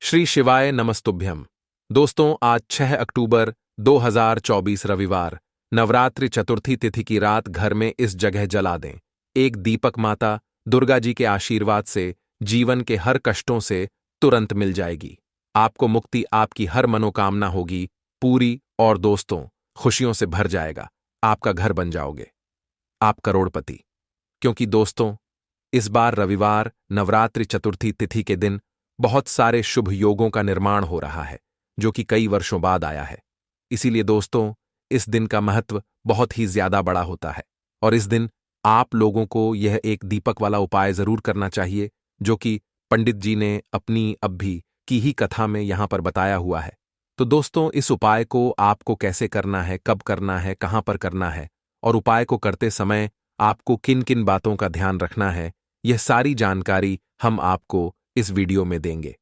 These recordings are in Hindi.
श्री शिवाय नमस्तुभ्यम। दोस्तों, आज 6 अक्टूबर 2024 रविवार नवरात्रि चतुर्थी तिथि की रात घर में इस जगह जला दें। एक दीपक माता दुर्गा जी के आशीर्वाद से जीवन के हर कष्टों से तुरंत मिल जाएगी। आपको मुक्ति, आपकी हर मनोकामना होगी पूरी और दोस्तों, खुशियों से भर जाएगा। आपका घर बन जाओगे, आप करोड़पति। क्योंकि दोस्तों, इस बार रविवार नवरात्रि चतुर्थी तिथि के दिन बहुत सारे शुभ योगों का निर्माण हो रहा है, जो कि कई वर्षों बाद आया है। इसीलिए दोस्तों, इस दिन का महत्व बहुत ही ज्यादा बड़ा होता है और इस दिन आप लोगों को यह एक दीपक वाला उपाय जरूर करना चाहिए, जो कि पंडित जी ने अपनी अभी की ही कथा में यहां पर बताया हुआ है। तो दोस्तों, इस उपाय को आपको कैसे करना है, कब करना है, कहां पर करना है और उपाय को करते समय आपको किन किन बातों का ध्यान रखना है, यह सारी जानकारी हम आपको इस वीडियो में देंगे।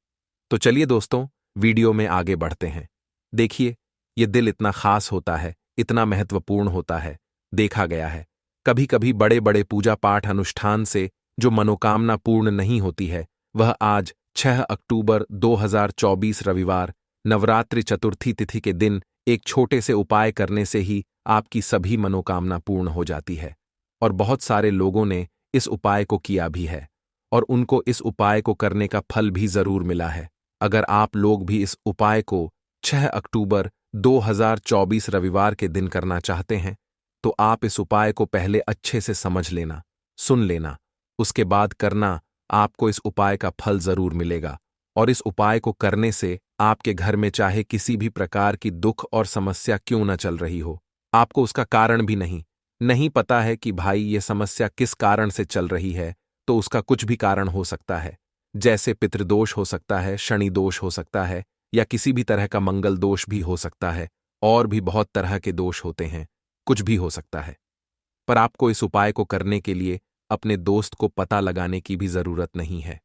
तो चलिए दोस्तों, वीडियो में आगे बढ़ते हैं। देखिए, यह दिल इतना खास होता है, इतना महत्वपूर्ण होता है। देखा गया है कभी कभी बड़े बड़े पूजा पाठ अनुष्ठान से जो मनोकामना पूर्ण नहीं होती है, वह आज 6 अक्टूबर 2024 रविवार नवरात्रि चतुर्थी तिथि के दिन एक छोटे से उपाय करने से ही आपकी सभी मनोकामना पूर्ण हो जाती है। और बहुत सारे लोगों ने इस उपाय को किया भी है और उनको इस उपाय को करने का फल भी जरूर मिला है। अगर आप लोग भी इस उपाय को 6 अक्टूबर 2024 रविवार के दिन करना चाहते हैं, तो आप इस उपाय को पहले अच्छे से समझ लेना, सुन लेना, उसके बाद करना। आपको इस उपाय का फल जरूर मिलेगा और इस उपाय को करने से आपके घर में चाहे किसी भी प्रकार की दुख और समस्या क्यों न चल रही हो, आपको उसका कारण भी नहीं पता है कि भाई ये समस्या किस कारण से चल रही है, तो उसका कुछ भी कारण हो सकता है। जैसे पितृदोष हो सकता है, शनि दोष हो सकता है, या किसी भी तरह का मंगल दोष भी हो सकता है, और भी बहुत तरह के दोष होते हैं, कुछ भी हो सकता है। पर आपको इस उपाय को करने के लिए अपने दोस्त को पता लगाने की भी जरूरत नहीं है।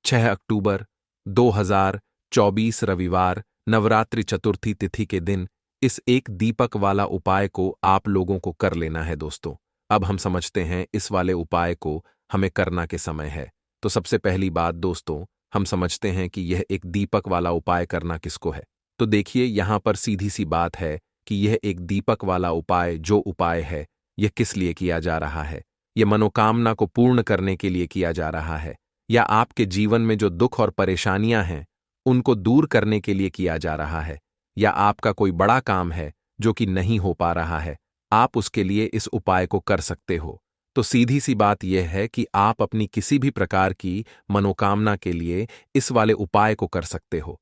6 अक्टूबर 2024 रविवार नवरात्रि चतुर्थी तिथि के दिन इस एक दीपक वाला उपाय को आप लोगों को कर लेना है। दोस्तों, अब हम समझते हैं इस वाले उपाय को हमें करना के समय है। तो सबसे पहली बात दोस्तों, हम समझते हैं कि यह एक दीपक वाला उपाय करना किसको है। तो देखिए, यहां पर सीधी सी बात है कि यह एक दीपक वाला उपाय जो उपाय है, यह किस लिए किया जा रहा है। यह मनोकामना को पूर्ण करने के लिए किया जा रहा है, या आपके जीवन में जो दुख और परेशानियां हैं उनको दूर करने के लिए किया जा रहा है, या आपका कोई बड़ा काम है जो कि नहीं हो पा रहा है, आप उसके लिए इस उपाय को कर सकते हो। तो सीधी सी बात यह है कि आप अपनी किसी भी प्रकार की मनोकामना के लिए इस वाले उपाय को कर सकते हो।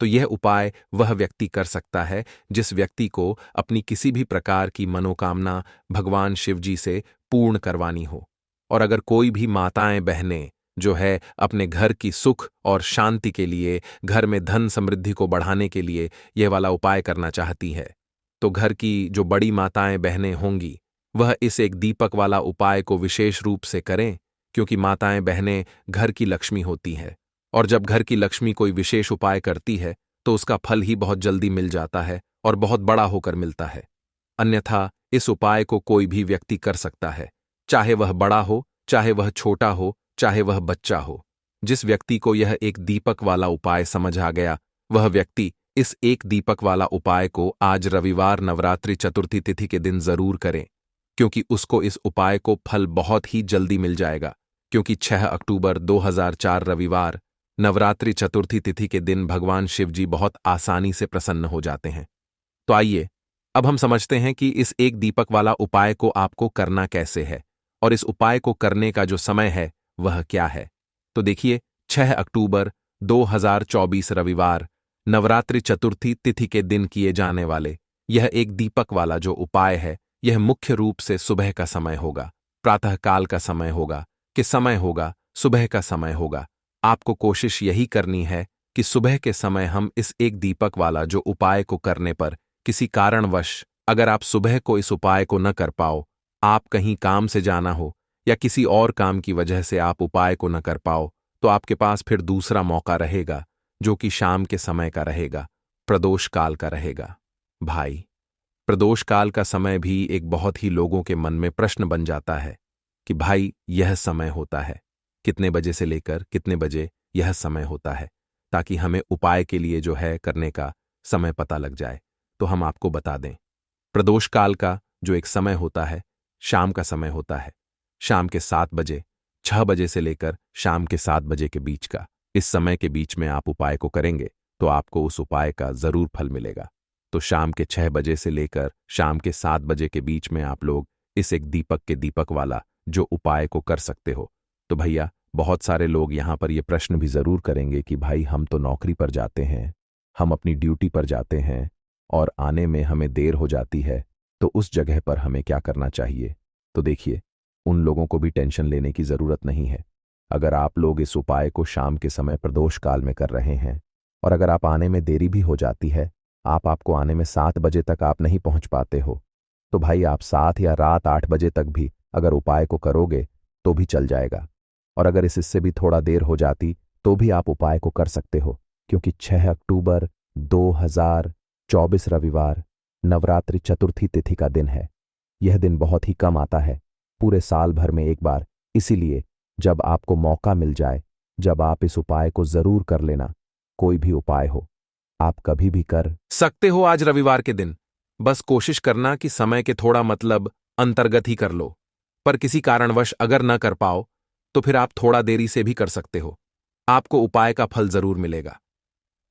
तो यह उपाय वह व्यक्ति कर सकता है जिस व्यक्ति को अपनी किसी भी प्रकार की मनोकामना भगवान शिव जी से पूर्ण करवानी हो। और अगर कोई भी माताएं बहनें जो है अपने घर की सुख और शांति के लिए, घर में धन समृद्धि को बढ़ाने के लिए यह वाला उपाय करना चाहती है, तो घर की जो बड़ी माताएं बहनें होंगी वह इस एक दीपक वाला उपाय को विशेष रूप से करें, क्योंकि माताएं बहनें घर की लक्ष्मी होती है और जब घर की लक्ष्मी कोई विशेष उपाय करती है तो उसका फल ही बहुत जल्दी मिल जाता है और बहुत बड़ा होकर मिलता है। अन्यथा इस उपाय को कोई भी व्यक्ति कर सकता है, चाहे वह बड़ा हो, चाहे वह छोटा हो, चाहे वह बच्चा हो। जिस व्यक्ति को यह एक दीपक वाला उपाय समझ आ गया, वह व्यक्ति इस एक दीपक वाला उपाय को आज रविवार नवरात्रि चतुर्थी तिथि के दिन जरूर करें, क्योंकि उसको इस उपाय को फल बहुत ही जल्दी मिल जाएगा। क्योंकि 6 अक्टूबर 2004 रविवार नवरात्रि चतुर्थी तिथि के दिन भगवान शिव जी बहुत आसानी से प्रसन्न हो जाते हैं। तो आइए, अब हम समझते हैं कि इस एक दीपक वाला उपाय को आपको करना कैसे है और इस उपाय को करने का जो समय है वह क्या है। तो देखिए, 6 अक्टूबर 2024 रविवार नवरात्रि चतुर्थी तिथि के दिन किए जाने वाले यह एक दीपक वाला जो उपाय है, यह मुख्य रूप से सुबह का समय होगा, प्रातःकाल का समय होगा, कि समय होगा, सुबह का समय होगा। आपको कोशिश यही करनी है कि सुबह के समय हम इस एक दीपक वाला जो उपाय को करने पर किसी कारणवश अगर आप सुबह को इस उपाय को न कर पाओ, आप कहीं काम से जाना हो या किसी और काम की वजह से आप उपाय को न कर पाओ, तो आपके पास फिर दूसरा मौका रहेगा, जो कि शाम के समय का रहेगा, प्रदोष काल का रहेगा। भाई, प्रदोष काल का समय भी एक बहुत ही लोगों के मन में प्रश्न बन जाता है कि भाई यह समय होता है, कितने बजे से लेकर कितने बजे यह समय होता है। ताकि हमें उपाय के लिए जो है करने का समय पता लग जाए। तो हम आपको बता दें, प्रदोष काल का जो एक समय होता है, शाम का समय होता है, शाम के 7 बजे, 6 बजे से लेकर शाम के 7 बजे के बीच का। इस समय के बीच में आप उपाय को करेंगे तो आपको उस उपाय का जरूर फल मिलेगा। तो शाम के 6 बजे से लेकर शाम के 7 बजे के बीच में आप लोग इस एक दीपक के दीपक वाला जो उपाय को कर सकते हो। तो भैया, बहुत सारे लोग यहाँ पर ये प्रश्न भी जरूर करेंगे कि भाई हम तो नौकरी पर जाते हैं, हम अपनी ड्यूटी पर जाते हैं और आने में हमें देर हो जाती है, तो उस जगह पर हमें क्या करना चाहिए। तो देखिए, उन लोगों को भी टेंशन लेने की जरूरत नहीं है। अगर आप लोग इस उपाय को शाम के समय प्रदोष काल में कर रहे हैं और अगर आप आने में देरी भी हो जाती है, आपको आने में 7 बजे तक आप नहीं पहुंच पाते हो, तो भाई आप 7 या रात 8 बजे तक भी अगर उपाय को करोगे तो भी चल जाएगा। और अगर इससे भी थोड़ा देर हो जाती तो भी आप उपाय को कर सकते हो, क्योंकि 6 अक्टूबर 2024 रविवार नवरात्रि चतुर्थी तिथि का दिन है। यह दिन बहुत ही कम आता है, पूरे साल भर में एक बार। इसीलिए जब आपको मौका मिल जाए, जब आप इस उपाय को जरूर कर लेना। कोई भी उपाय हो, आप कभी भी कर सकते हो आज रविवार के दिन। बस कोशिश करना कि समय के थोड़ा मतलब अंतर्गत ही कर लो। पर किसी कारणवश अगर न कर पाओ तो फिर आप थोड़ा देरी से भी कर सकते हो, आपको उपाय का फल जरूर मिलेगा।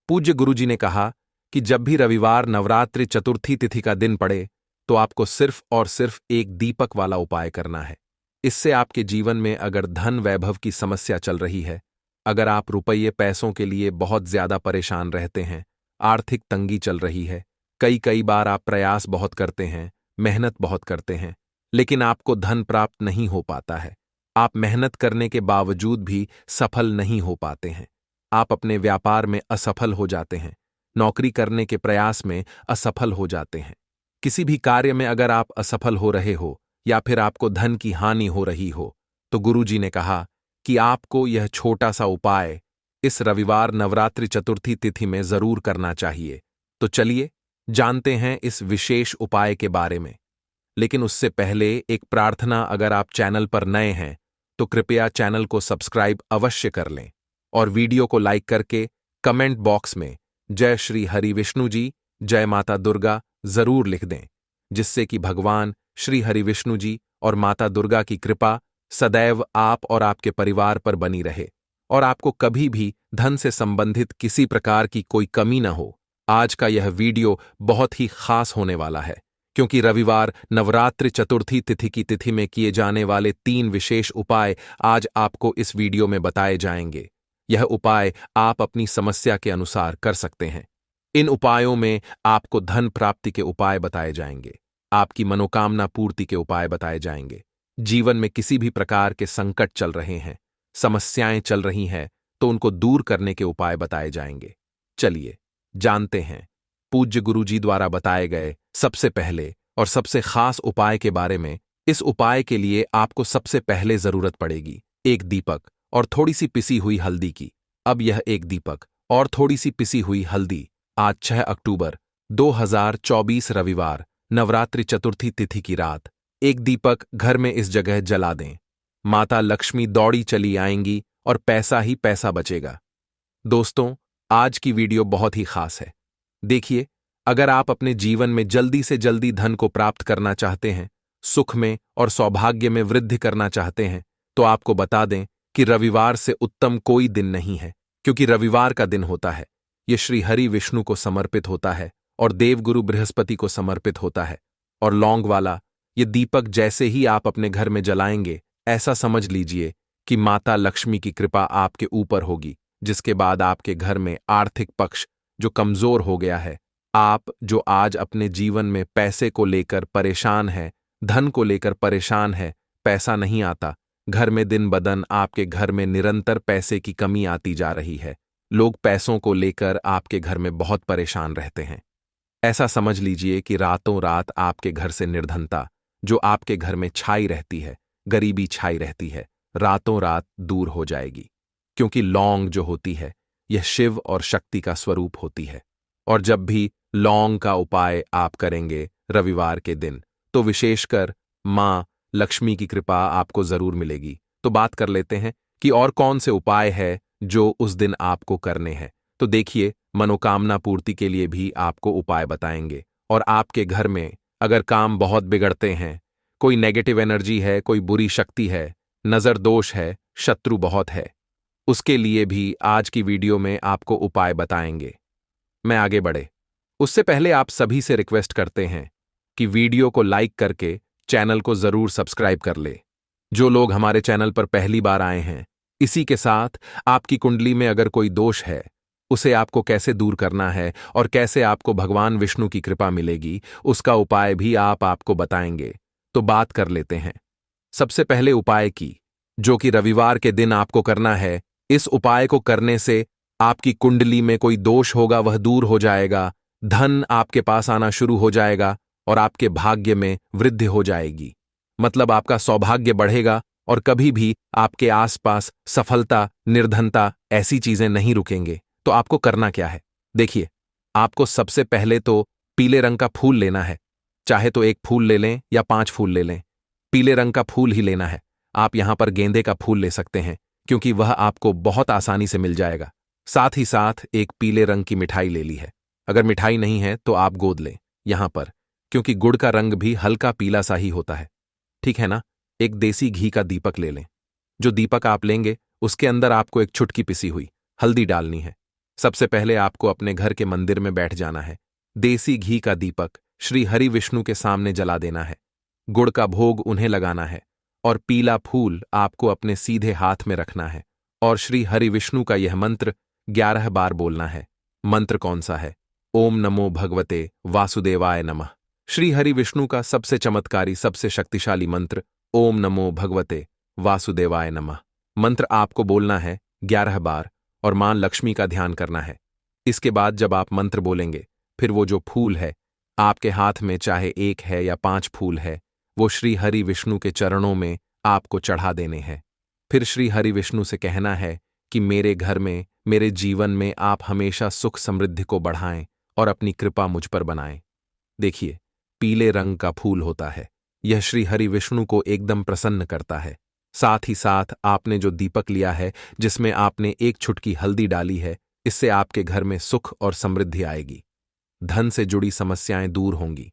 पूज्य गुरुजी ने कहा कि जब भी रविवार नवरात्रि चतुर्थी तिथि का दिन पड़े तो आपको सिर्फ और सिर्फ एक दीपक वाला उपाय करना है। इससे आपके जीवन में अगर धन वैभव की समस्या चल रही है, अगर आप रुपये पैसों के लिए बहुत ज्यादा परेशान रहते हैं, आर्थिक तंगी चल रही है, कई बार आप प्रयास बहुत करते हैं, मेहनत बहुत करते हैं, लेकिन आपको धन प्राप्त नहीं हो पाता है, आप मेहनत करने के बावजूद भी सफल नहीं हो पाते हैं, आप अपने व्यापार में असफल हो जाते हैं, नौकरी करने के प्रयास में असफल हो जाते हैं, किसी भी कार्य में अगर आप असफल हो रहे हो या फिर आपको धन की हानि हो रही हो, तो गुरुजी ने कहा कि आपको यह छोटा सा उपाय इस रविवार नवरात्रि चतुर्थी तिथि में जरूर करना चाहिए। तो चलिए जानते हैं इस विशेष उपाय के बारे में। लेकिन उससे पहले एक प्रार्थना, अगर आप चैनल पर नए हैं तो कृपया चैनल को सब्सक्राइब अवश्य कर लें और वीडियो को लाइक करके कमेंट बॉक्स में जय श्री हरि विष्णु जी, जय माता दुर्गा जरूर लिख दें, जिससे कि भगवान श्री हरि विष्णु जी और माता दुर्गा की कृपा सदैव आप और आपके परिवार पर बनी रहे और आपको कभी भी धन से संबंधित किसी प्रकार की कोई कमी न हो। आज का यह वीडियो बहुत ही खास होने वाला है, क्योंकि रविवार नवरात्रि चतुर्थी तिथि की तिथि में किए जाने वाले 3 विशेष उपाय आज आपको इस वीडियो में बताए जाएंगे। यह उपाय आप अपनी समस्या के अनुसार कर सकते हैं। इन उपायों में आपको धन प्राप्ति के उपाय बताए जाएंगे, आपकी मनोकामना पूर्ति के उपाय बताए जाएंगे। जीवन में किसी भी प्रकार के संकट चल रहे हैं, समस्याएं चल रही हैं, तो उनको दूर करने के उपाय बताए जाएंगे। चलिए जानते हैं पूज्य गुरुजी द्वारा बताए गए सबसे पहले और सबसे खास उपाय के बारे में। इस उपाय के लिए आपको सबसे पहले जरूरत पड़ेगी एक दीपक और थोड़ी सी पिसी हुई हल्दी की। अब यह एक दीपक और थोड़ी सी पिसी हुई हल्दी आज 6 अक्टूबर 2024 रविवार नवरात्रि चतुर्थी तिथि की रात एक दीपक घर में इस जगह जला दें। माता लक्ष्मी दौड़ी चली आएंगी और पैसा ही पैसा बचेगा। दोस्तों, आज की वीडियो बहुत ही खास है। देखिए, अगर आप अपने जीवन में जल्दी से जल्दी धन को प्राप्त करना चाहते हैं, सुख में और सौभाग्य में वृद्धि करना चाहते हैं, तो आपको बता दें कि रविवार से उत्तम कोई दिन नहीं है, क्योंकि रविवार का दिन होता है, यह श्री हरि विष्णु को समर्पित होता है और देवगुरु बृहस्पति को समर्पित होता है। और लौंग वाला ये दीपक जैसे ही आप अपने घर में जलाएंगे, ऐसा समझ लीजिए कि माता लक्ष्मी की कृपा आपके ऊपर होगी, जिसके बाद आपके घर में आर्थिक पक्ष जो कमजोर हो गया है, आप जो आज अपने जीवन में पैसे को लेकर परेशान है, धन को लेकर परेशान है, पैसा नहीं आता, घर में दिन बदन आपके घर में निरंतर पैसे की कमी आती जा रही है, लोग पैसों को लेकर आपके घर में बहुत परेशान रहते हैं। ऐसा समझ लीजिए कि रातों रात आपके घर से निर्धनता जो आपके घर में छाई रहती है, गरीबी छाई रहती है, रातों रात दूर हो जाएगी। क्योंकि लौंग जो होती है, यह शिव और शक्ति का स्वरूप होती है। और जब भी लौंग का उपाय आप करेंगे रविवार के दिन, तो विशेषकर मां लक्ष्मी की कृपा आपको जरूर मिलेगी। तो बात कर लेते हैं कि और कौन से उपाय है जो उस दिन आपको करने हैं। तो देखिए, मनोकामना पूर्ति के लिए भी आपको उपाय बताएंगे। और आपके घर में अगर काम बहुत बिगड़ते हैं, कोई नेगेटिव एनर्जी है, कोई बुरी शक्ति है, नजर दोष है, शत्रु बहुत है, उसके लिए भी आज की वीडियो में आपको उपाय बताएंगे। मैं आगे बढ़े उससे पहले आप सभी से रिक्वेस्ट करते हैं कि वीडियो को लाइक करके चैनल को जरूर सब्सक्राइब कर ले। जो लोग हमारे चैनल पर पहली बार आए हैं, इसी के साथ आपकी कुंडली में अगर कोई दोष है, उसे आपको कैसे दूर करना है और कैसे आपको भगवान विष्णु की कृपा मिलेगी, उसका उपाय भी आपको बताएंगे। तो बात कर लेते हैं सबसे पहले उपाय की, जो कि रविवार के दिन आपको करना है। इस उपाय को करने से आपकी कुंडली में कोई दोष होगा वह दूर हो जाएगा, धन आपके पास आना शुरू हो जाएगा और आपके भाग्य में वृद्धि हो जाएगी। मतलब आपका सौभाग्य बढ़ेगा और कभी भी आपके आसपास सफलता, निर्धनता ऐसी चीजें नहीं रुकेंगे। तो आपको करना क्या है? देखिए, आपको सबसे पहले तो पीले रंग का फूल लेना है। चाहे तो एक फूल ले लें या 5 फूल ले लें, पीले रंग का फूल ही लेना है। आप यहां पर गेंदे का फूल ले सकते हैं, क्योंकि वह आपको बहुत आसानी से मिल जाएगा। साथ ही साथ एक पीले रंग की मिठाई ले ली है। अगर मिठाई नहीं है तो आप गोद लें यहां पर, क्योंकि गुड़ का रंग भी हल्का पीला सा ही होता है, ठीक है ना। एक देसी घी का दीपक ले लें। जो दीपक आप लेंगे उसके अंदर आपको एक चुटकी पिसी हुई हल्दी डालनी है। सबसे पहले आपको अपने घर के मंदिर में बैठ जाना है। देसी घी का दीपक श्री हरि विष्णु के सामने जला देना है। गुड़ का भोग उन्हें लगाना है और पीला फूल आपको अपने सीधे हाथ में रखना है और श्री हरि विष्णु का यह मंत्र 11 बार बोलना है। मंत्र कौन सा है? ओम नमो भगवते वासुदेवाय नमः। श्री हरि विष्णु का सबसे चमत्कारी, सबसे शक्तिशाली मंत्र ओम नमो भगवते वासुदेवाय नमः। मंत्र आपको बोलना है 11 बार और मां लक्ष्मी का ध्यान करना है। इसके बाद जब आप मंत्र बोलेंगे, फिर वो जो फूल है आपके हाथ में, चाहे 1 है या 5 फूल है, वो श्री हरि विष्णु के चरणों में आपको चढ़ा देने हैं। फिर श्री हरि विष्णु से कहना है कि मेरे घर में, मेरे जीवन में आप हमेशा सुख समृद्धि को बढ़ाएं और अपनी कृपा मुझ पर बनाएं। देखिए, पीले रंग का फूल होता है, यह श्री हरि विष्णु को एकदम प्रसन्न करता है। साथ ही साथ आपने जो दीपक लिया है, जिसमें आपने एक चुटकी हल्दी डाली है, इससे आपके घर में सुख और समृद्धि आएगी। धन से जुड़ी समस्याएं दूर होंगी।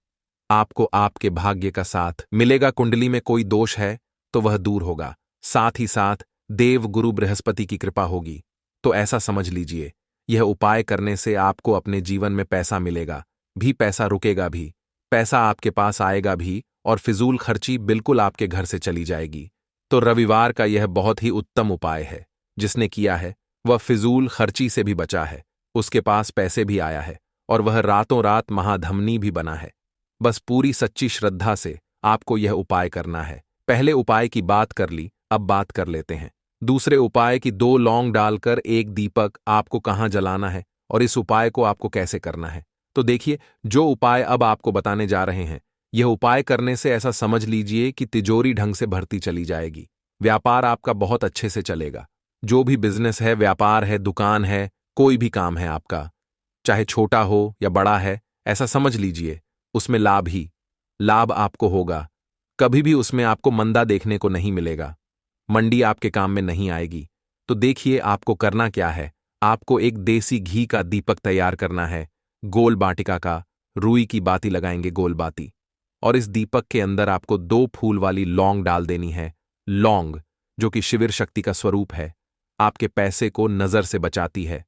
आपको आपके भाग्य का साथ मिलेगा। कुंडली में कोई दोष है तो वह दूर होगा। साथ ही साथ देव गुरु बृहस्पति की कृपा होगी। तो ऐसा समझ लीजिए, यह उपाय करने से आपको अपने जीवन में पैसा मिलेगा भी, पैसा रुकेगा भी, पैसा आपके पास आएगा भी और फिजूल खर्ची बिल्कुल आपके घर से चली जाएगी। तो रविवार का यह बहुत ही उत्तम उपाय है। जिसने किया है वह फिजूल खर्ची से भी बचा है, उसके पास पैसे भी आया है और वह रातों रात महाधमनी भी बना है। बस पूरी सच्ची श्रद्धा से आपको यह उपाय करना है। पहले उपाय की बात कर ली, अब बात कर लेते हैं दूसरे उपाय की। 2 लौंग डालकर एक दीपक आपको कहां जलाना है और इस उपाय को आपको कैसे करना है। तो देखिए, जो उपाय अब आपको बताने जा रहे हैं, यह उपाय करने से ऐसा समझ लीजिए कि तिजोरी ढंग से भरती चली जाएगी। व्यापार आपका बहुत अच्छे से चलेगा। जो भी बिजनेस है, व्यापार है, दुकान है, कोई भी काम है आपका, चाहे छोटा हो या बड़ा है, ऐसा समझ लीजिए उसमें लाभ ही लाभ आपको होगा। कभी भी उसमें आपको मंदा देखने को नहीं मिलेगा। मंडी आपके काम में नहीं आएगी। तो देखिए, आपको करना क्या है। आपको एक देसी घी का दीपक तैयार करना है, गोल बाटिका का। रुई की बाती लगाएंगे, गोल बाती, और इस दीपक के अंदर आपको 2 फूल वाली लौंग डाल देनी है। लौंग, जो कि शिविर शक्ति का स्वरूप है, आपके पैसे को नजर से बचाती है,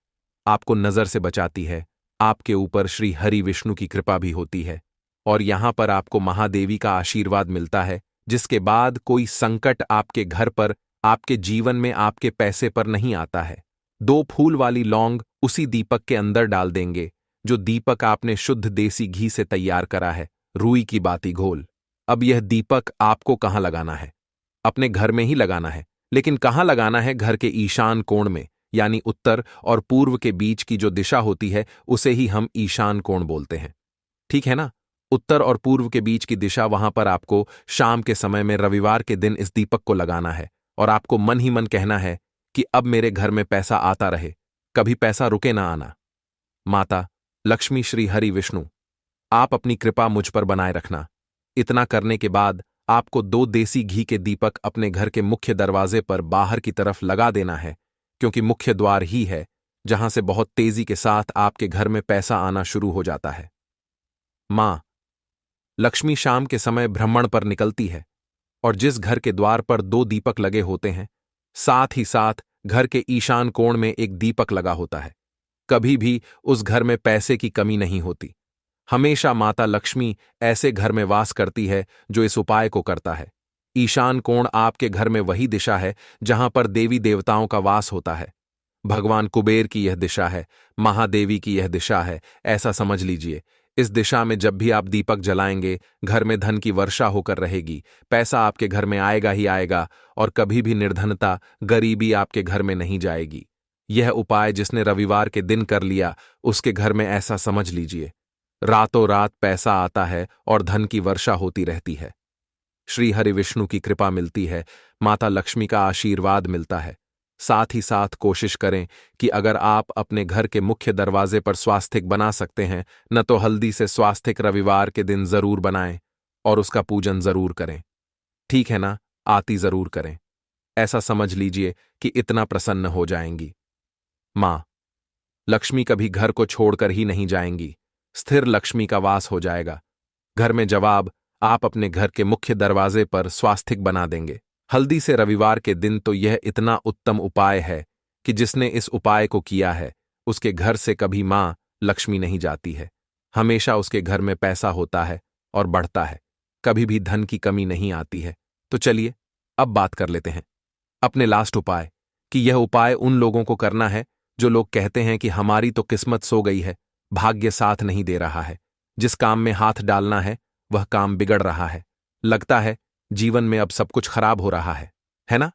आपको नजर से बचाती है। आपके ऊपर श्री हरि विष्णु की कृपा भी होती है और यहां पर आपको महादेवी का आशीर्वाद मिलता है, जिसके बाद कोई संकट आपके घर पर, आपके जीवन में, आपके पैसे पर नहीं आता है। 2 फूल वाली लौंग उसी दीपक के अंदर डाल देंगे, जो दीपक आपने शुद्ध देसी घी से तैयार करा है, रुई की बाती घोल। अब यह दीपक आपको कहां लगाना है? अपने घर में ही लगाना है, लेकिन कहां लगाना है? घर के ईशान कोण में, यानी उत्तर और पूर्व के बीच की जो दिशा होती है, उसे ही हम ईशान कोण बोलते हैं, ठीक है ना। उत्तर और पूर्व के बीच की दिशा, वहां पर आपको शाम के समय में रविवार के दिन इस दीपक को लगाना है और आपको मन ही मन कहना है कि अब मेरे घर में पैसा आता रहे, कभी पैसा रुके ना आना। माता लक्ष्मी, श्री हरि विष्णु, आप अपनी कृपा मुझ पर बनाए रखना। इतना करने के बाद आपको 2 देसी घी के दीपक अपने घर के मुख्य दरवाजे पर बाहर की तरफ लगा देना है, क्योंकि मुख्य द्वार ही है जहां से बहुत तेजी के साथ आपके घर में पैसा आना शुरू हो जाता है। माँ लक्ष्मी शाम के समय भ्रमण पर निकलती है और जिस घर के द्वार पर 2 दीपक लगे होते हैं, साथ ही साथ घर के ईशान कोण में एक दीपक लगा होता है, कभी भी उस घर में पैसे की कमी नहीं होती। हमेशा माता लक्ष्मी ऐसे घर में वास करती है जो इस उपाय को करता है। ईशान कोण आपके घर में वही दिशा है जहां पर देवी देवताओं का वास होता है। भगवान कुबेर की यह दिशा है, महादेवी की यह दिशा है, ऐसा समझ लीजिए। इस दिशा में जब भी आप दीपक जलाएंगे, घर में धन की वर्षा होकर रहेगी, पैसा आपके घर में आएगा ही आएगा और कभी भी निर्धनता, गरीबी आपके घर में नहीं जाएगी। यह उपाय जिसने रविवार के दिन कर लिया, उसके घर में ऐसा समझ लीजिए, रातों रात पैसा आता है और धन की वर्षा होती रहती है। श्री हरि विष्णु की कृपा मिलती है, माता लक्ष्मी का आशीर्वाद मिलता है। साथ ही साथ कोशिश करें कि अगर आप अपने घर के मुख्य दरवाजे पर स्वास्तिक बना सकते हैं, न तो हल्दी से स्वास्तिक रविवार के दिन जरूर बनाएं और उसका पूजन जरूर करें। ठीक है ना? आती जरूर करें। ऐसा समझ लीजिए कि इतना प्रसन्न हो जाएंगी। माँ लक्ष्मी कभी घर को छोड़कर ही नहीं जाएंगी, स्थिर लक्ष्मी का वास हो जाएगा। घर में जवाब आप अपने घर के मुख्य दरवाजे पर स्वास्तिक बना देंगे हल्दी से रविवार के दिन, तो यह इतना उत्तम उपाय है कि जिसने इस उपाय को किया है उसके घर से कभी मां लक्ष्मी नहीं जाती है। हमेशा उसके घर में पैसा होता है और बढ़ता है, कभी भी धन की कमी नहीं आती है। तो चलिए अब बात कर लेते हैं अपने लास्ट उपाय कि यह उपाय उन लोगों को करना है जो लोग कहते हैं कि हमारी तो किस्मत सो गई है, भाग्य साथ नहीं दे रहा है, जिस काम में हाथ डालना है वह काम बिगड़ रहा है, लगता है जीवन में अब सब कुछ खराब हो रहा है ना?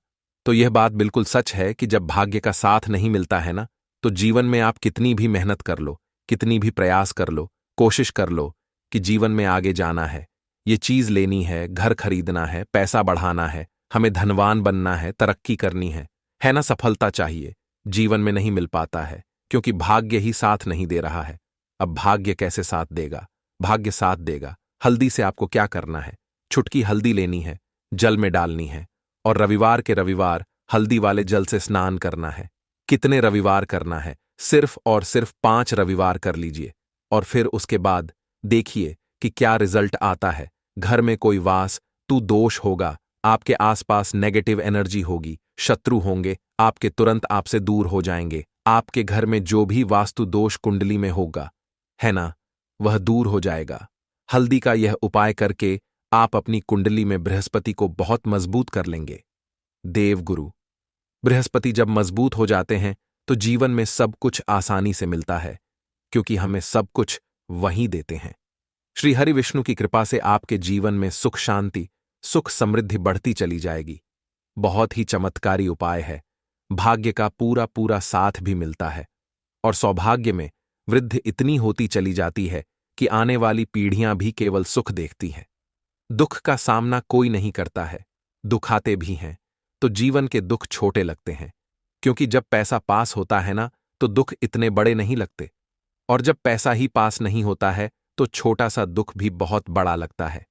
तो यह बात बिल्कुल सच है कि जब भाग्य का साथ नहीं मिलता है ना, तो जीवन में आप कितनी भी मेहनत कर लो, कितनी भी प्रयास कर लो, कोशिश कर लो कि जीवन में आगे जाना है, ये चीज लेनी है, घर खरीदना है, पैसा बढ़ाना है, हमें धनवान बनना है, तरक्की करनी है ना? सफलता चाहिए, जीवन में नहीं मिल पाता है क्योंकि भाग्य ही साथ नहीं दे रहा है। अब भाग्य कैसे साथ देगा? भाग्य साथ देगा। हल्दी से आपको क्या करना है? छुटकी हल्दी लेनी है, जल में डालनी है और रविवार के रविवार हल्दी वाले जल से स्नान करना है। कितने रविवार करना है? सिर्फ और सिर्फ 5 रविवार कर लीजिए और फिर उसके बाद देखिए कि क्या रिजल्ट आता है। घर में कोई वास तू दोष होगा, आपके आसपास नेगेटिव एनर्जी होगी, शत्रु होंगे, आपके तुरंत आपसे दूर हो जाएंगे। आपके घर में जो भी वास्तु दोष कुंडली में होगा, है ना, वह दूर हो जाएगा। हल्दी का यह उपाय करके आप अपनी कुंडली में बृहस्पति को बहुत मजबूत कर लेंगे। देवगुरु बृहस्पति जब मजबूत हो जाते हैं तो जीवन में सब कुछ आसानी से मिलता है क्योंकि हमें सब कुछ वहीं देते हैं। श्री हरि विष्णु की कृपा से आपके जीवन में सुख शांति, सुख समृद्धि बढ़ती चली जाएगी। बहुत ही चमत्कारी उपाय है। भाग्य का पूरा पूरा साथ भी मिलता है और सौभाग्य में वृद्धि इतनी होती चली जाती है कि आने वाली पीढ़ियां भी केवल सुख देखती हैं। दुख का सामना कोई नहीं करता है, दुख आते भी हैं तो जीवन के दुख छोटे लगते हैं क्योंकि जब पैसा पास होता है ना तो दुख इतने बड़े नहीं लगते, और जब पैसा ही पास नहीं होता है तो छोटा सा दुख भी बहुत बड़ा लगता है।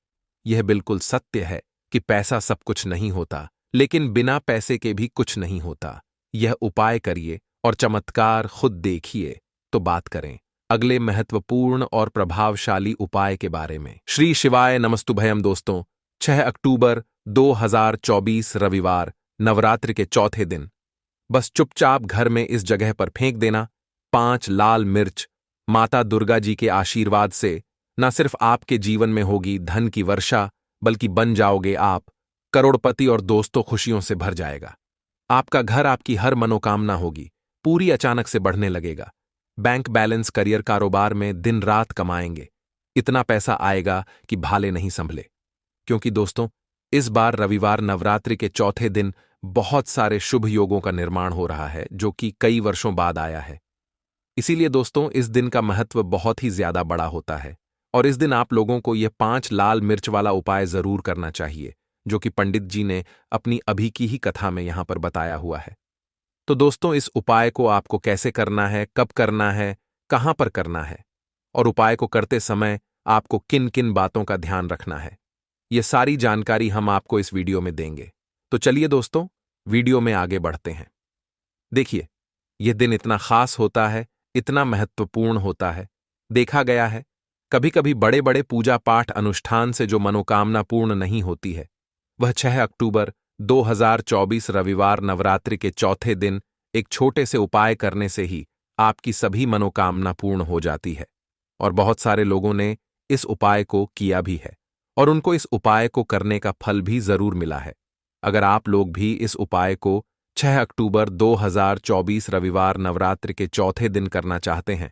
यह बिल्कुल सत्य है कि पैसा सब कुछ नहीं होता, लेकिन बिना पैसे के भी कुछ नहीं होता। यह उपाय करिए और चमत्कार खुद देखिए। तो बात करें अगले महत्वपूर्ण और प्रभावशाली उपाय के बारे में। श्री शिवाय नमस्तुभयम दोस्तों, 6 अक्टूबर 2024 रविवार, नवरात्रि के चौथे दिन। बस चुपचाप घर में इस जगह पर फेंक देना 5 लाल मिर्च। माता दुर्गा जी के आशीर्वाद से न सिर्फ आपके जीवन में होगी धन की वर्षा, बल्कि बन जाओगे आप करोड़पति और दोस्तों खुशियों से भर जाएगा। आपका घर आपकी हर मनोकामना होगी पूरी अचानक से बढ़ने लगेगा। बैंक बैलेंस, करियर, कारोबार में दिन रात कमाएंगे। इतना पैसा आएगा कि भाले नहीं संभले। क्योंकि दोस्तों इस बार रविवार नवरात्रि के चौथे दिन बहुत सारे शुभ योगों का निर्माण हो रहा है जो कि कई वर्षों बाद आया है। इसीलिए दोस्तों इस दिन का महत्व बहुत ही ज्यादा बड़ा होता है और इस दिन आप लोगों को यह 5 लाल मिर्च वाला उपाय जरूर करना चाहिए जो कि पंडित जी ने अपनी अभी की ही कथा में यहां पर बताया हुआ है। तो दोस्तों इस उपाय को आपको कैसे करना है, कब करना है, कहां पर करना है और उपाय को करते समय आपको किन किन बातों का ध्यान रखना है, ये सारी जानकारी हम आपको इस वीडियो में देंगे। तो चलिए दोस्तों वीडियो में आगे बढ़ते हैं। देखिए यह दिन इतना खास होता है, इतना महत्वपूर्ण होता है। देखा गया है कभी कभी बड़े बड़े पूजा पाठ अनुष्ठान से जो मनोकामना पूर्ण नहीं होती है, वह 6 अक्टूबर 2024 रविवार नवरात्रि के चौथे दिन एक छोटे से उपाय करने से ही आपकी सभी मनोकामना पूर्ण हो जाती है। और बहुत सारे लोगों ने इस उपाय को किया भी है और उनको इस उपाय को करने का फल भी जरूर मिला है। अगर आप लोग भी इस उपाय को 6 अक्टूबर 2024 रविवार नवरात्रि के चौथे दिन करना चाहते हैं,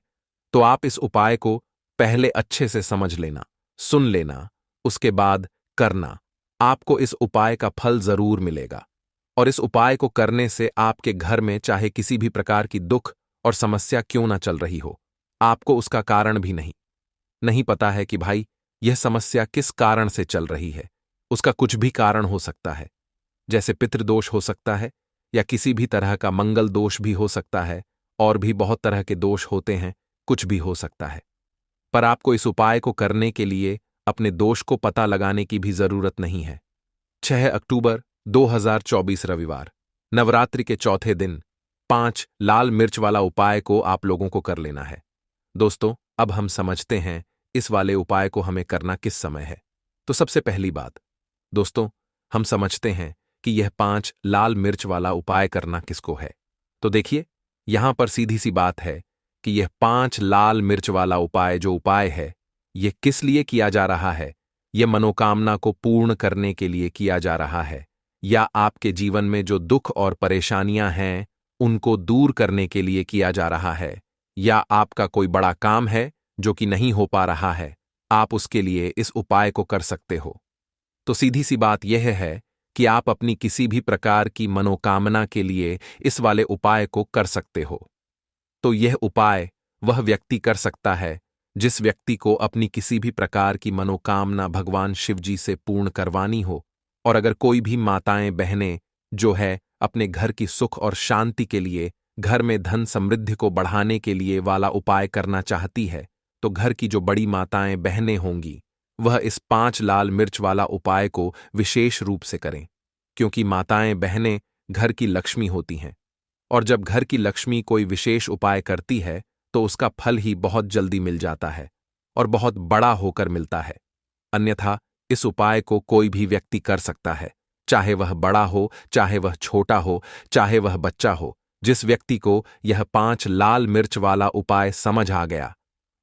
तो आप इस उपाय को पहले अच्छे से समझ लेना, सुन लेना, उसके बाद करना। आपको इस उपाय का फल जरूर मिलेगा। और इस उपाय को करने से आपके घर में चाहे किसी भी प्रकार की दुख और समस्या क्यों ना चल रही हो, आपको उसका कारण भी नहीं पता है कि भाई यह समस्या किस कारण से चल रही है। उसका कुछ भी कारण हो सकता है, जैसे पितृदोष हो सकता है या किसी भी तरह का मंगल दोष भी हो सकता है, और भी बहुत तरह के दोष होते हैं, कुछ भी हो सकता है। पर आपको इस उपाय को करने के लिए अपने दोष को पता लगाने की भी जरूरत नहीं है। 6 अक्टूबर 2024 रविवार नवरात्रि के चौथे दिन 5 लाल मिर्च वाला उपाय को आप लोगों को कर लेना है। दोस्तों, अब हम समझते हैं इस वाले उपाय को हमें करना किस समय है। तो सबसे पहली बात दोस्तों, हम समझते हैं कि यह 5 लाल मिर्च वाला उपाय करना किसको है। तो देखिए, यहां पर सीधी सी बात है कि यह 5 लाल मिर्च वाला उपाय जो उपाय है, यह किस लिए किया जा रहा है। यह मनोकामना को पूर्ण करने के लिए किया जा रहा है, या आपके जीवन में जो दुख और परेशानियां हैं उनको दूर करने के लिए किया जा रहा है, या आपका कोई बड़ा काम है जो कि नहीं हो पा रहा है, आप उसके लिए इस उपाय को कर सकते हो। तो सीधी सी बात यह है कि आप अपनी किसी भी प्रकार की मनोकामना के लिए इस वाले उपाय को कर सकते हो। तो यह उपाय वह व्यक्ति कर सकता है जिस व्यक्ति को अपनी किसी भी प्रकार की मनोकामना भगवान शिव जी से पूर्ण करवानी हो। और अगर कोई भी माताएं बहनें जो है अपने घर की सुख और शांति के लिए, घर में धन समृद्धि को बढ़ाने के लिए वाला उपाय करना चाहती है, तो घर की जो बड़ी माताएं बहनें होंगी वह इस 5 लाल मिर्च वाला उपाय को विशेष रूप से करें, क्योंकि माताएं बहनें घर की लक्ष्मी होती हैं। और जब घर की लक्ष्मी कोई विशेष उपाय करती है तो उसका फल ही बहुत जल्दी मिल जाता है और बहुत बड़ा होकर मिलता है। अन्यथा इस उपाय को कोई भी व्यक्ति कर सकता है, चाहे वह बड़ा हो, चाहे वह छोटा हो, चाहे वह बच्चा हो। जिस व्यक्ति को यह 5 लाल मिर्च वाला उपाय समझ आ गया,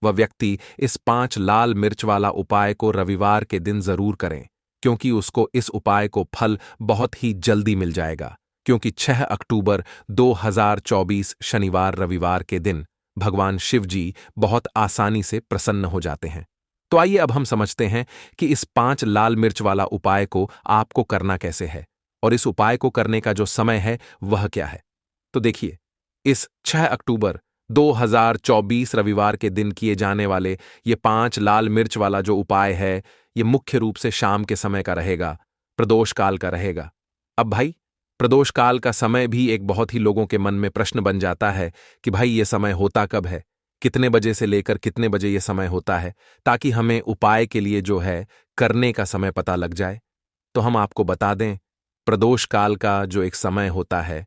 वह व्यक्ति इस 5 लाल मिर्च वाला उपाय को रविवार के दिन जरूर करें, क्योंकि उसको इस उपाय को फल बहुत ही जल्दी मिल जाएगा। क्योंकि 6 अक्टूबर 2024 शनिवार रविवार के दिन भगवान शिव जी बहुत आसानी से प्रसन्न हो जाते हैं। तो आइए अब हम समझते हैं कि इस 5 लाल मिर्च वाला उपाय को आपको करना कैसे है, और इस उपाय को करने का जो समय है वह क्या है। तो देखिए, इस 6 अक्टूबर 2024 रविवार के दिन किए जाने वाले ये 5 लाल मिर्च वाला जो उपाय है, ये मुख्य रूप से शाम के समय का रहेगा, प्रदोष काल का रहेगा। अब भाई, प्रदोष काल का समय भी एक बहुत ही लोगों के मन में प्रश्न बन जाता है कि भाई ये समय होता कब है, कितने बजे से लेकर कितने बजे ये समय होता है, ताकि हमें उपाय के लिए जो है करने का समय पता लग जाए। तो हम आपको बता दें, प्रदोष काल का जो एक समय होता है,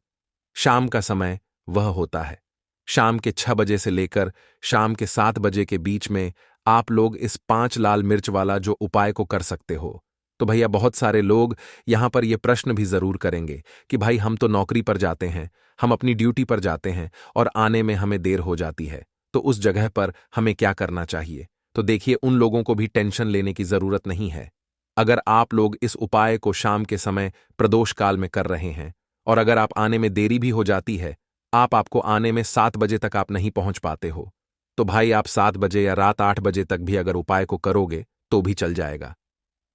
शाम का समय वह होता है। शाम के 6 बजे से लेकर शाम के 7 बजे के बीच में आप लोग इस 5 लाल मिर्च वाला जो उपाय को कर सकते हो। तो भैया, बहुत सारे लोग यहां पर यह प्रश्न भी जरूर करेंगे कि भाई हम तो नौकरी पर जाते हैं, हम अपनी ड्यूटी पर जाते हैं और आने में हमें देर हो जाती है, तो उस जगह पर हमें क्या करना चाहिए। तो देखिए, उन लोगों को भी टेंशन लेने की जरूरत नहीं है। अगर आप लोग इस उपाय को शाम के समय प्रदोष काल में कर रहे हैं, और अगर आप आने में देरी भी हो जाती है, आपको आने में 7 बजे तक आप नहीं पहुंच पाते हो, तो भाई आप 7 बजे या रात 8 बजे तक भी अगर उपाय को करोगे तो भी चल जाएगा।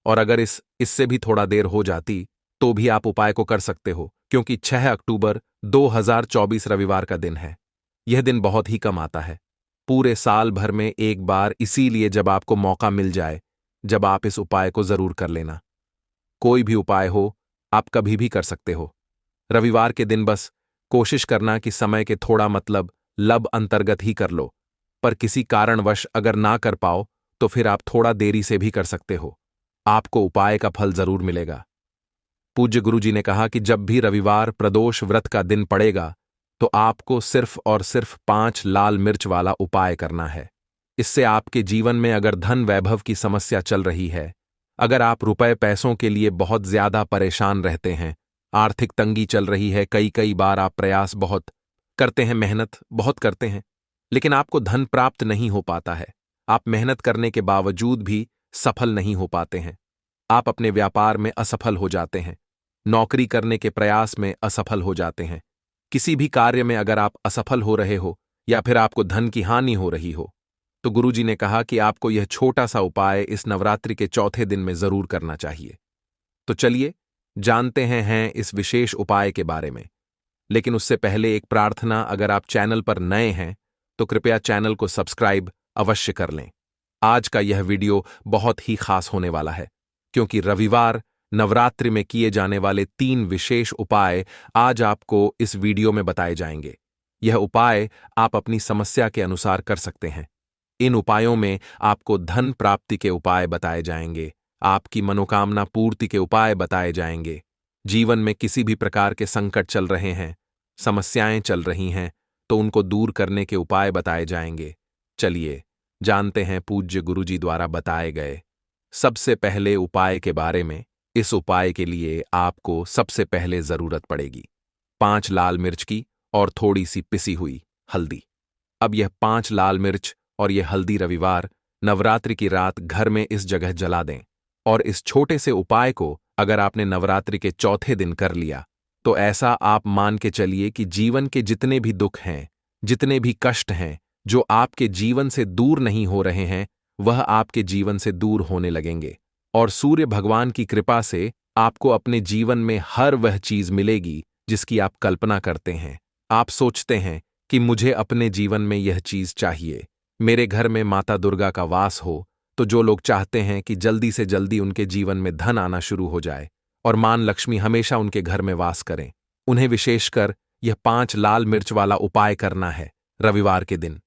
और अगर इससे भी थोड़ा देर हो जाती तो भी आप उपाय को कर सकते हो, क्योंकि 6 अक्टूबर 2024 रविवार का दिन है। यह दिन बहुत ही कम आता है, पूरे साल भर में एक बार, इसीलिए जब आपको मौका मिल जाए, जब आप इस उपाय को जरूर कर लेना। कोई भी उपाय हो, आप कभी भी कर सकते हो। रविवार के दिन बस कोशिश करना कि समय के थोड़ा लब अंतर्गत ही कर लो, पर किसी कारणवश अगर ना कर पाओ तो फिर आप थोड़ा देरी से भी कर सकते हो, आपको उपाय का फल जरूर मिलेगा। पूज्य गुरु जी ने कहा कि जब भी रविवार प्रदोष व्रत का दिन पड़ेगा, तो आपको सिर्फ और सिर्फ 5 लाल मिर्च वाला उपाय करना है। इससे आपके जीवन में अगर धन वैभव की समस्या चल रही है, अगर आप रुपए पैसों के लिए बहुत ज्यादा परेशान रहते हैं, आर्थिक तंगी चल रही है, कई कई बार आप प्रयास बहुत करते हैं, मेहनत बहुत करते हैं, लेकिन आपको धन प्राप्त नहीं हो पाता है। आप मेहनत करने के बावजूद भी सफल नहीं हो पाते हैं। आप अपने व्यापार में असफल हो जाते हैं, नौकरी करने के प्रयास में असफल हो जाते हैं, किसी भी कार्य में अगर आप असफल हो रहे हो या फिर आपको धन की हानि हो रही हो, तो गुरुजी ने कहा कि आपको यह छोटा सा उपाय इस नवरात्रि के चौथे दिन में जरूर करना चाहिए। तो चलिए जानते हैं इस विशेष उपाय के बारे में। लेकिन उससे पहले एक प्रार्थना, अगर आप चैनल पर नए हैं तो कृपया चैनल को सब्सक्राइब अवश्य कर लें। आज का यह वीडियो बहुत ही खास होने वाला है, क्योंकि रविवार नवरात्रि में किए जाने वाले 3 विशेष उपाय आज आपको इस वीडियो में बताए जाएंगे। यह उपाय आप अपनी समस्या के अनुसार कर सकते हैं। इन उपायों में आपको धन प्राप्ति के उपाय बताए जाएंगे, आपकी मनोकामना पूर्ति के उपाय बताए जाएंगे। जीवन में किसी भी प्रकार के संकट चल रहे हैं, समस्याएं चल रही हैं, तो उनको दूर करने के उपाय बताए जाएंगे। चलिए जानते हैं पूज्य गुरुजी द्वारा बताए गए सबसे पहले उपाय के बारे में। इस उपाय के लिए आपको सबसे पहले जरूरत पड़ेगी 5 लाल मिर्च की और थोड़ी सी पिसी हुई हल्दी। अब यह 5 लाल मिर्च और यह हल्दी रविवार नवरात्रि की रात घर में इस जगह जला दें। और इस छोटे से उपाय को अगर आपने नवरात्रि के चौथे दिन कर लिया, तो ऐसा आप मान के चलिए कि जीवन के जितने भी दुख हैं, जितने भी कष्ट हैं, जो आपके जीवन से दूर नहीं हो रहे हैं, वह आपके जीवन से दूर होने लगेंगे। और सूर्य भगवान की कृपा से आपको अपने जीवन में हर वह चीज मिलेगी जिसकी आप कल्पना करते हैं। आप सोचते हैं कि मुझे अपने जीवन में यह चीज चाहिए, मेरे घर में माता दुर्गा का वास हो। तो जो लोग चाहते हैं कि जल्दी से जल्दी उनके जीवन में धन आना शुरू हो जाए और मां लक्ष्मी हमेशा उनके घर में वास करें, उन्हें विशेषकर यह 5 लाल मिर्च वाला उपाय करना है रविवार के दिन।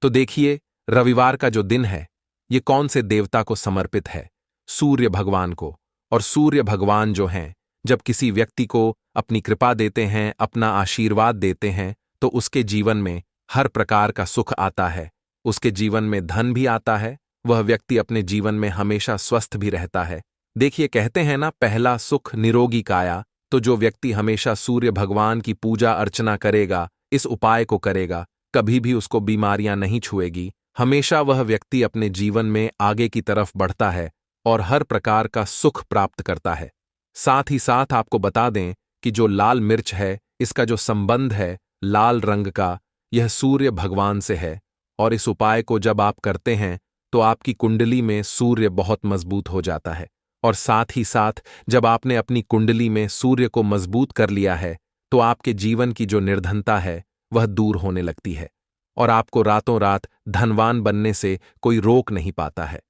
तो देखिए रविवार का जो दिन है, ये कौन से देवता को समर्पित है? सूर्य भगवान को। और सूर्य भगवान जो हैं, जब किसी व्यक्ति को अपनी कृपा देते हैं, अपना आशीर्वाद देते हैं, तो उसके जीवन में हर प्रकार का सुख आता है, उसके जीवन में धन भी आता है, वह व्यक्ति अपने जीवन में हमेशा स्वस्थ भी रहता है। देखिए कहते हैं ना, पहला सुख निरोगी काया। तो जो व्यक्ति हमेशा सूर्य भगवान की पूजा अर्चना करेगा, इस उपाय को करेगा, कभी भी उसको बीमारियां नहीं छुएगी, हमेशा वह व्यक्ति अपने जीवन में आगे की तरफ बढ़ता है और हर प्रकार का सुख प्राप्त करता है। साथ ही साथ आपको बता दें कि जो लाल मिर्च है, इसका जो संबंध है लाल रंग का, यह सूर्य भगवान से है। और इस उपाय को जब आप करते हैं तो आपकी कुंडली में सूर्य बहुत मजबूत हो जाता है। और साथ ही साथ जब आपने अपनी कुंडली में सूर्य को मजबूत कर लिया है, तो आपके जीवन की जो निर्धनता है वह दूर होने लगती है और आपको रातों रात धनवान बनने से कोई रोक नहीं पाता है।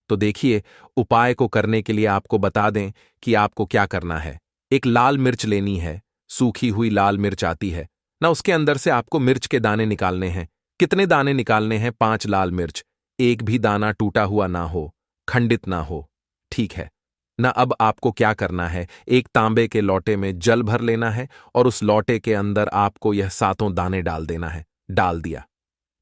तो देखिए उपाय को करने के लिए आपको बता दें कि आपको क्या करना है। एक लाल मिर्च लेनी है, सूखी हुई लाल मिर्च आती है ना, उसके अंदर से आपको मिर्च के दाने निकालने हैं। कितने दाने निकालने हैं? 5 लाल मिर्च। एक भी दाना टूटा हुआ ना हो, खंडित ना हो, ठीक है ना। अब आपको क्या करना है, एक तांबे के लोटे में जल भर लेना है और उस लोटे के अंदर आपको यह 7 दाने डाल देना है। डाल दिया,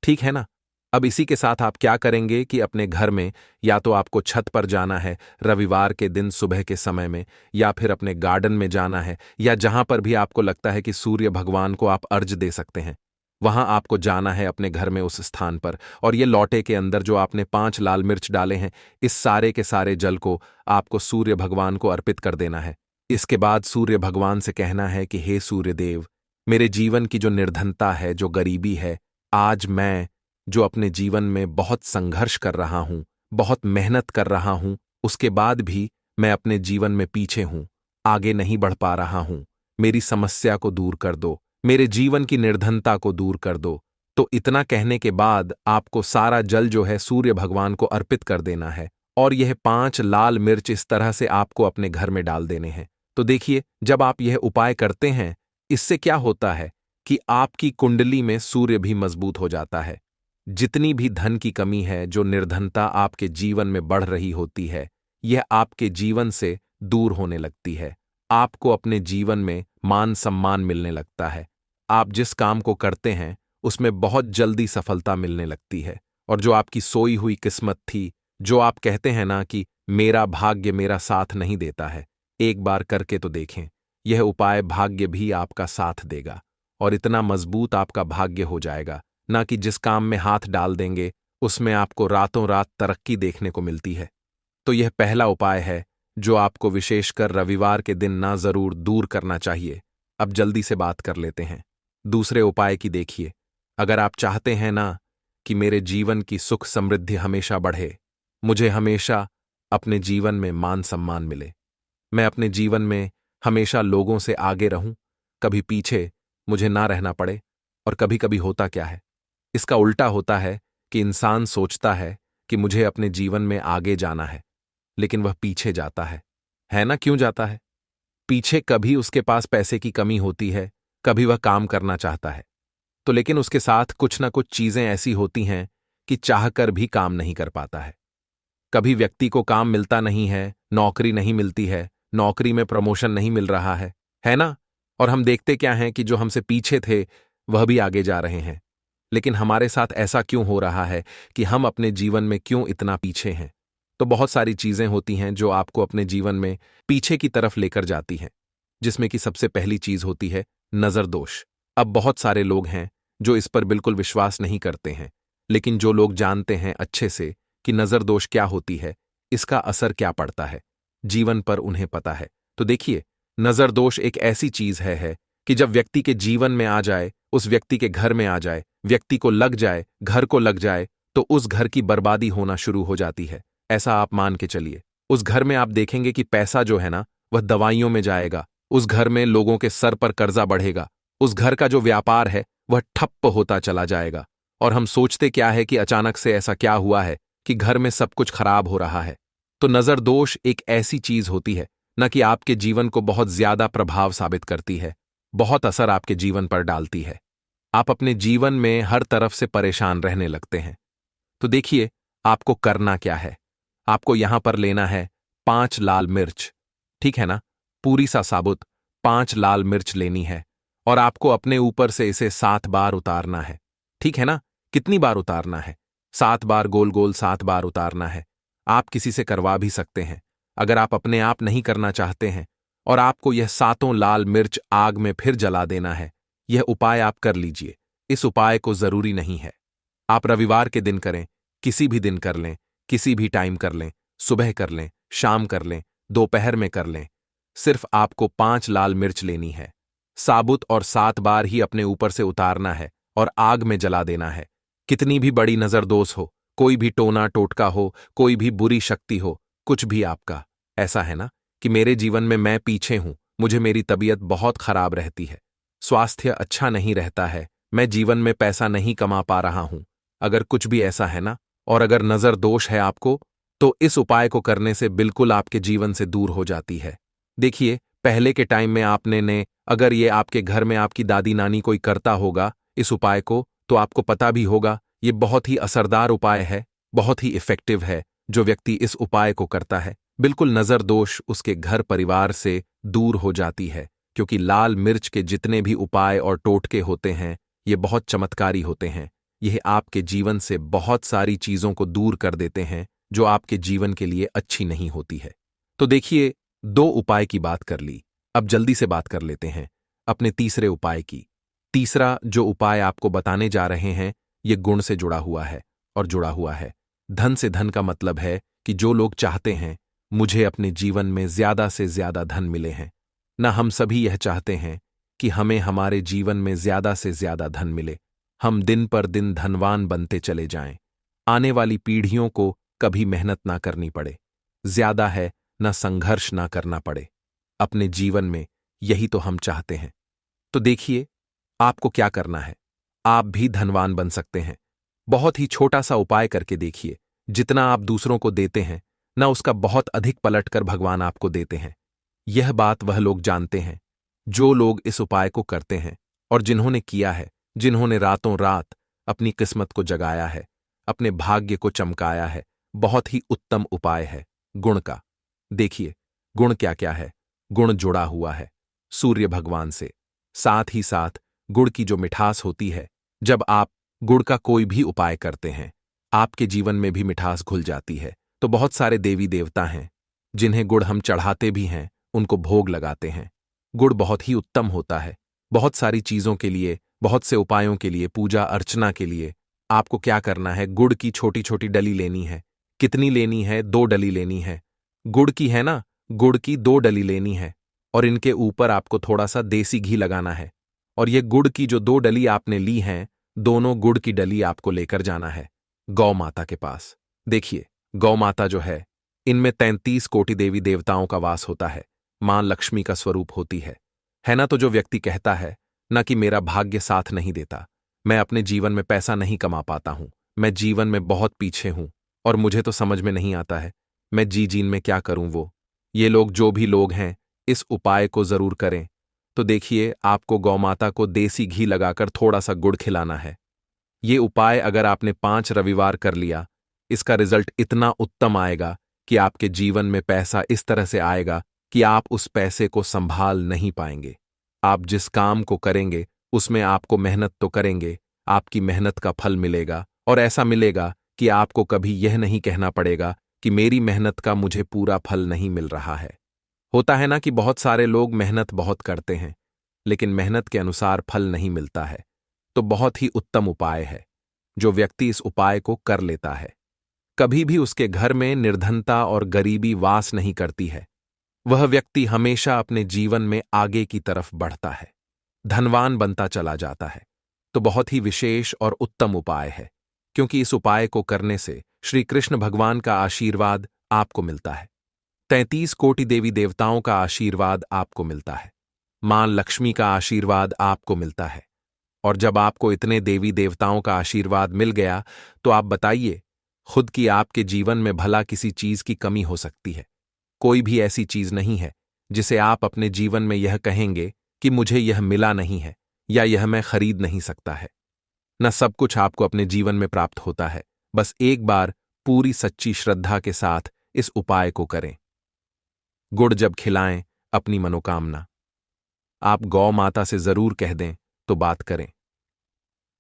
ठीक है ना। अब इसी के साथ आप क्या करेंगे कि अपने घर में या तो आपको छत पर जाना है रविवार के दिन सुबह के समय में, या फिर अपने गार्डन में जाना है, या जहां पर भी आपको लगता है कि सूर्य भगवान को आप अर्ज दे सकते हैं, वहां आपको जाना है अपने घर में उस स्थान पर। और ये लौटे के अंदर जो आपने 5 लाल मिर्च डाले हैं, इस सारे के सारे जल को आपको सूर्य भगवान को अर्पित कर देना है। इसके बाद सूर्य भगवान से कहना है कि हे सूर्य देव, मेरे जीवन की जो निर्धनता है, जो गरीबी है, आज मैं जो अपने जीवन में बहुत संघर्ष कर रहा हूं, बहुत मेहनत कर रहा हूं, उसके बाद भी मैं अपने जीवन में पीछे हूं, आगे नहीं बढ़ पा रहा हूं, मेरी समस्या को दूर कर दो, मेरे जीवन की निर्धनता को दूर कर दो। तो इतना कहने के बाद आपको सारा जल जो है सूर्य भगवान को अर्पित कर देना है और यह 5 लाल मिर्च इस तरह से आपको अपने घर में डाल देने हैं। तो देखिए जब आप यह उपाय करते हैं, इससे क्या होता है कि आपकी कुंडली में सूर्य भी मजबूत हो जाता है। जितनी भी धन की कमी है, जो निर्धनता आपके जीवन में बढ़ रही होती है, यह आपके जीवन से दूर होने लगती है। आपको अपने जीवन में मान सम्मान मिलने लगता है, आप जिस काम को करते हैं उसमें बहुत जल्दी सफलता मिलने लगती है, और जो आपकी सोई हुई किस्मत थी, जो आप कहते हैं ना कि मेरा भाग्य मेरा साथ नहीं देता है, एक बार करके तो देखें। यह उपाय भाग्य भी आपका साथ देगा, और इतना मजबूत आपका भाग्य हो जाएगा ना कि जिस काम में हाथ डाल देंगे उसमें आपको रातों रात तरक्की देखने को मिलती है। तो यह पहला उपाय है जो आपको विशेषकर रविवार के दिन ना जरूर दूर करना चाहिए। अब जल्दी से बात कर लेते हैं दूसरे उपाय की। देखिए, अगर आप चाहते हैं ना कि मेरे जीवन की सुख समृद्धि हमेशा बढ़े, मुझे हमेशा अपने जीवन में मान सम्मान मिले, मैं अपने जीवन में हमेशा लोगों से आगे रहूं, कभी पीछे मुझे ना रहना पड़े। और कभी कभी होता क्या है, इसका उल्टा होता है कि इंसान सोचता है कि मुझे अपने जीवन में आगे जाना है, लेकिन वह पीछे जाता है ना? क्यों जाता है पीछे? कभी उसके पास पैसे की कमी होती है, कभी वह काम करना चाहता है, तो लेकिन उसके साथ कुछ ना कुछ चीजें ऐसी होती हैं कि चाहकर भी काम नहीं कर पाता है। कभी व्यक्ति को काम मिलता नहीं है, नौकरी नहीं मिलती है, नौकरी में प्रमोशन नहीं मिल रहा है ना? और हम देखते क्या हैं कि जो हमसे पीछे थे वह भी आगे जा रहे हैं। लेकिन हमारे साथ ऐसा क्यों हो रहा है कि हम अपने जीवन में क्यों इतना पीछे हैं? तो बहुत सारी चीजें होती हैं जो आपको अपने जीवन में पीछे की तरफ लेकर जाती हैं, जिसमें कि सबसे पहली चीज होती है नजर दोष। अब बहुत सारे लोग हैं जो इस पर बिल्कुल विश्वास नहीं करते हैं, लेकिन जो लोग जानते हैं अच्छे से कि नजर दोष क्या होती है, इसका असर क्या पड़ता है जीवन पर, उन्हें पता है। तो देखिए, नजर दोष एक ऐसी चीज है कि जब व्यक्ति के जीवन में आ जाए, उस व्यक्ति के घर में आ जाए, व्यक्ति को लग जाए, घर को लग जाए, तो उस घर की बर्बादी होना शुरू हो जाती है। ऐसा आप मान के चलिए, उस घर में आप देखेंगे कि पैसा जो है ना वह दवाइयों में जाएगा, उस घर में लोगों के सर पर कर्जा बढ़ेगा, उस घर का जो व्यापार है वह ठप्प होता चला जाएगा। और हम सोचते क्या है कि अचानक से ऐसा क्या हुआ है कि घर में सब कुछ खराब हो रहा है। तो नजर दोष एक ऐसी चीज होती है न कि आपके जीवन को बहुत ज्यादा प्रभाव साबित करती है, बहुत असर आपके जीवन पर डालती है। आप अपने जीवन में हर तरफ से परेशान रहने लगते हैं। तो देखिए, आपको करना क्या है। आपको यहां पर लेना है 5 लाल मिर्च, ठीक है ना? पूरी सा साबुत 5 लाल मिर्च लेनी है, और आपको अपने ऊपर से इसे 7 बार उतारना है, ठीक है ना? कितनी बार उतारना है? 7 बार, गोल गोल 7 बार उतारना है। आप किसी से करवा भी सकते हैं अगर आप अपने आप नहीं करना चाहते हैं। और आपको यह 7 लाल मिर्च आग में फिर जला देना है। यह उपाय आप कर लीजिए। इस उपाय को जरूरी नहीं है आप रविवार के दिन करें, किसी भी दिन कर लें, किसी भी टाइम कर लें, सुबह कर लें, शाम कर लें, दोपहर में कर लें। सिर्फ आपको 5 लाल मिर्च लेनी है, साबुत, और 7 बार ही अपने ऊपर से उतारना है और आग में जला देना है। कितनी भी बड़ी नजरदोष हो, कोई भी टोना टोटका हो, कोई भी बुरी शक्ति हो, कुछ भी आपका। ऐसा है ना कि मेरे जीवन में मैं पीछे हूं, मुझे मेरी तबीयत बहुत खराब रहती है, स्वास्थ्य अच्छा नहीं रहता है, मैं जीवन में पैसा नहीं कमा पा रहा हूं। अगर कुछ भी ऐसा है ना, और अगर नजर दोष है आपको, तो इस उपाय को करने से बिल्कुल आपके जीवन से दूर हो जाती है। देखिए, पहले के टाइम में आपने ने अगर ये आपके घर में आपकी दादी नानी कोई करता होगा इस उपाय को, तो आपको पता भी होगा ये बहुत ही असरदार उपाय है, बहुत ही इफेक्टिव है। जो व्यक्ति इस उपाय को करता है, बिल्कुल नजर दोष उसके घर परिवार से दूर हो जाती है। क्योंकि लाल मिर्च के जितने भी उपाय और टोटके होते हैं, ये बहुत चमत्कारी होते हैं। यह आपके जीवन से बहुत सारी चीजों को दूर कर देते हैं जो आपके जीवन के लिए अच्छी नहीं होती है। तो देखिए, 2 उपाय की बात कर ली, अब जल्दी से बात कर लेते हैं अपने तीसरे उपाय की। तीसरा जो उपाय आपको बताने जा रहे हैं, ये गुण से जुड़ा हुआ है, और जुड़ा हुआ है धन से। धन का मतलब है कि जो लोग चाहते हैं मुझे अपने जीवन में ज्यादा से ज्यादा धन मिले हैं ना, हम सभी यह चाहते हैं कि हमें हमारे जीवन में ज्यादा से ज्यादा धन मिले, हम दिन पर दिन धनवान बनते चले जाएं, आने वाली पीढ़ियों को कभी मेहनत ना करनी पड़े, ज्यादा है ना संघर्ष ना करना पड़े अपने जीवन में। यही तो हम चाहते हैं। तो देखिए, आपको क्या करना है, आप भी धनवान बन सकते हैं। बहुत ही छोटा सा उपाय करके देखिए। जितना आप दूसरों को देते हैं ना, उसका बहुत अधिक पलटकर भगवान आपको देते हैं। यह बात वह लोग जानते हैं जो लोग इस उपाय को करते हैं, और जिन्होंने किया है, जिन्होंने रातों रात अपनी किस्मत को जगाया है, अपने भाग्य को चमकाया है। बहुत ही उत्तम उपाय है गुण का। देखिए, गुण क्या क्या है। गुण जुड़ा हुआ है सूर्य भगवान से, साथ ही साथ गुड़ की जो मिठास होती है, जब आप गुड़ का कोई भी उपाय करते हैं, आपके जीवन में भी मिठास घुल जाती है। तो बहुत सारे देवी देवता हैं जिन्हें गुड़ हम चढ़ाते भी हैं, उनको भोग लगाते हैं। गुड़ बहुत ही उत्तम होता है बहुत सारी चीजों के लिए, बहुत से उपायों के लिए, पूजा अर्चना के लिए। आपको क्या करना है, गुड़ की छोटी छोटी डली लेनी है। कितनी लेनी है? 2 डली लेनी है। गुड़ की है ना, गुड़ की 2 डली लेनी है और इनके ऊपर आपको थोड़ा सा देसी घी लगाना है। और ये गुड़ की जो 2 डली आपने ली हैं, दोनों गुड़ की डली आपको लेकर जाना है गौ माता के पास। देखिए, गौ माता जो इनमें 33 कोटि देवी देवताओं का वास होता है, मां लक्ष्मी का स्वरूप होती है ना। तो जो व्यक्ति कहता है ना कि मेरा भाग्य साथ नहीं देता, मैं अपने जीवन में पैसा नहीं कमा पाता हूं, मैं जीवन में बहुत पीछे हूं और मुझे तो समझ में नहीं आता है मैं जीन में क्या करूं, ये लोग जो भी लोग हैं इस उपाय को जरूर करें। तो देखिए, आपको गौ माता को देसी घी लगाकर थोड़ा सा गुड़ खिलाना है। ये उपाय अगर आपने 5 रविवार कर लिया, इसका रिजल्ट इतना उत्तम आएगा कि आपके जीवन में पैसा इस तरह से आएगा कि आप उस पैसे को संभाल नहीं पाएंगे। आप जिस काम को करेंगे उसमें आपको मेहनत तो करेंगे, आपकी मेहनत का फल मिलेगा और ऐसा मिलेगा कि आपको कभी यह नहीं कहना पड़ेगा कि मेरी मेहनत का मुझे पूरा फल नहीं मिल रहा है। होता है ना कि बहुत सारे लोग मेहनत बहुत करते हैं लेकिन मेहनत के अनुसार फल नहीं मिलता है। तो बहुत ही उत्तम उपाय है। जो व्यक्ति इस उपाय को कर लेता है, कभी भी उसके घर में निर्धनता और गरीबी वास नहीं करती है। वह व्यक्ति हमेशा अपने जीवन में आगे की तरफ बढ़ता है, धनवान बनता चला जाता है। तो बहुत ही विशेष और उत्तम उपाय है, क्योंकि इस उपाय को करने से श्री कृष्ण भगवान का आशीर्वाद आपको मिलता है, 33 कोटि देवी देवताओं का आशीर्वाद आपको मिलता है, मां लक्ष्मी का आशीर्वाद आपको मिलता है। और जब आपको इतने देवी देवताओं का आशीर्वाद मिल गया तो आप बताइए, खुद की आपके जीवन में भला किसी चीज की कमी हो सकती है? कोई भी ऐसी चीज नहीं है जिसे आप अपने जीवन में यह कहेंगे कि मुझे यह मिला नहीं है या यह मैं खरीद नहीं सकता है। न सब कुछ आपको अपने जीवन में प्राप्त होता है। बस एक बार पूरी सच्ची श्रद्धा के साथ इस उपाय को करें। गुड़ जब खिलाएं अपनी मनोकामना, आप गौ माता से जरूर कह दें तो बात करें।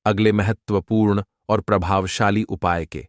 अगले महत्वपूर्ण और प्रभावशाली उपाय के